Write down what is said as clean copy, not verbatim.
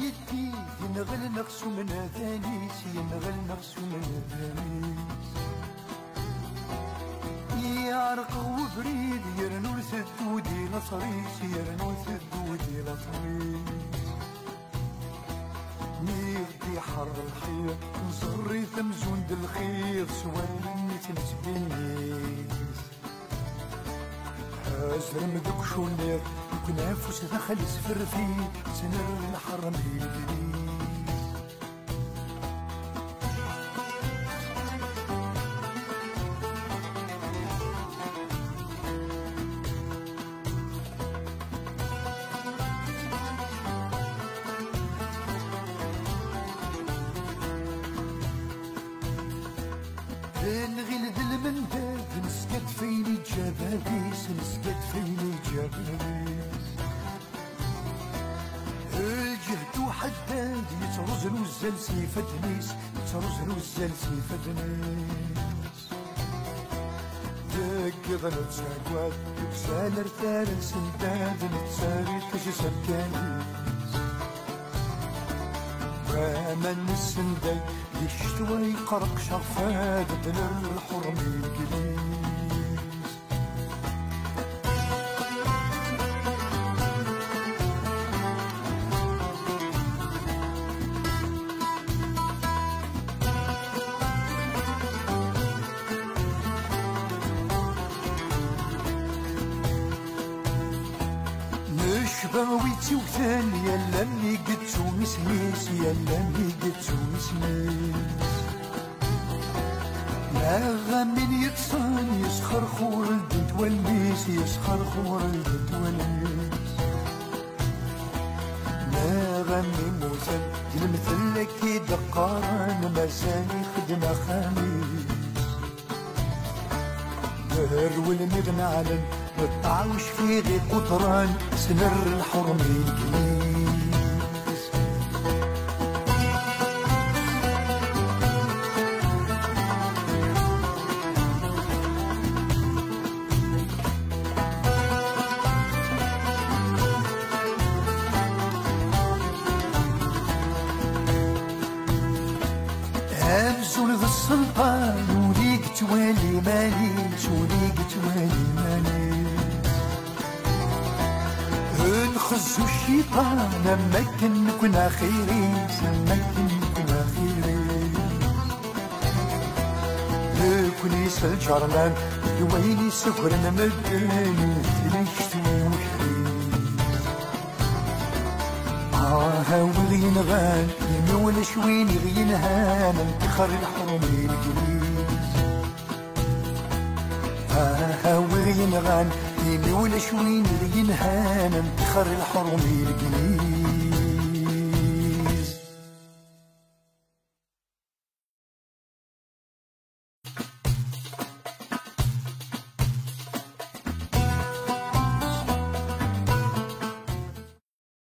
يدي ينغل نقصو من ثانيس ينغل نقصو من ثانيس يعرق وبريد يرنو الثدودي لصريس يرنو الثدودي لصريس ميغدي حر الحيط نصري ثمزون بالخير سوالي تنسبينيس هازر مدوك شونير يكون عفوس دخل يسفر فيه سنر الحرم الجديد نغيل ذل من داد نسكت فيني جبابيس نسكت فيني جبابيس الجهد وحداد يترز الوزال سيف دنيس يترز الوزال سيف دنيس داك نتساقوات بسال رثال سنداد نتساري تجسد كانيس ومن السنداي يشتوى يقرق شفاد دلر الحرم الجليس نشباوي توثان يلا اللي قدتو مسميس يلا اللي قدتو مسميس لا من يتصان يسخر خور البنت والميس يسخر خور البنت والميس لا من موسى المثل كي دقاران مازال يخدم خميس دهر والمغنى علم الطعوش في غي قطران سنر الحرم الجليس همزول ذا السلطان وليك توالي ماليش وليك توالي ماليش نخزو الشيطان لما كن نكون اخيريس لما كن نكون اخيريس يكون يسال جرنان يويني سكرنا مداني تليشتوي وحريس هاول ينغان يمول شوين يغينهان انتخر الحرم الجليس هاول ينغان يمول شوين يغينهان انتخر الحرم الجليس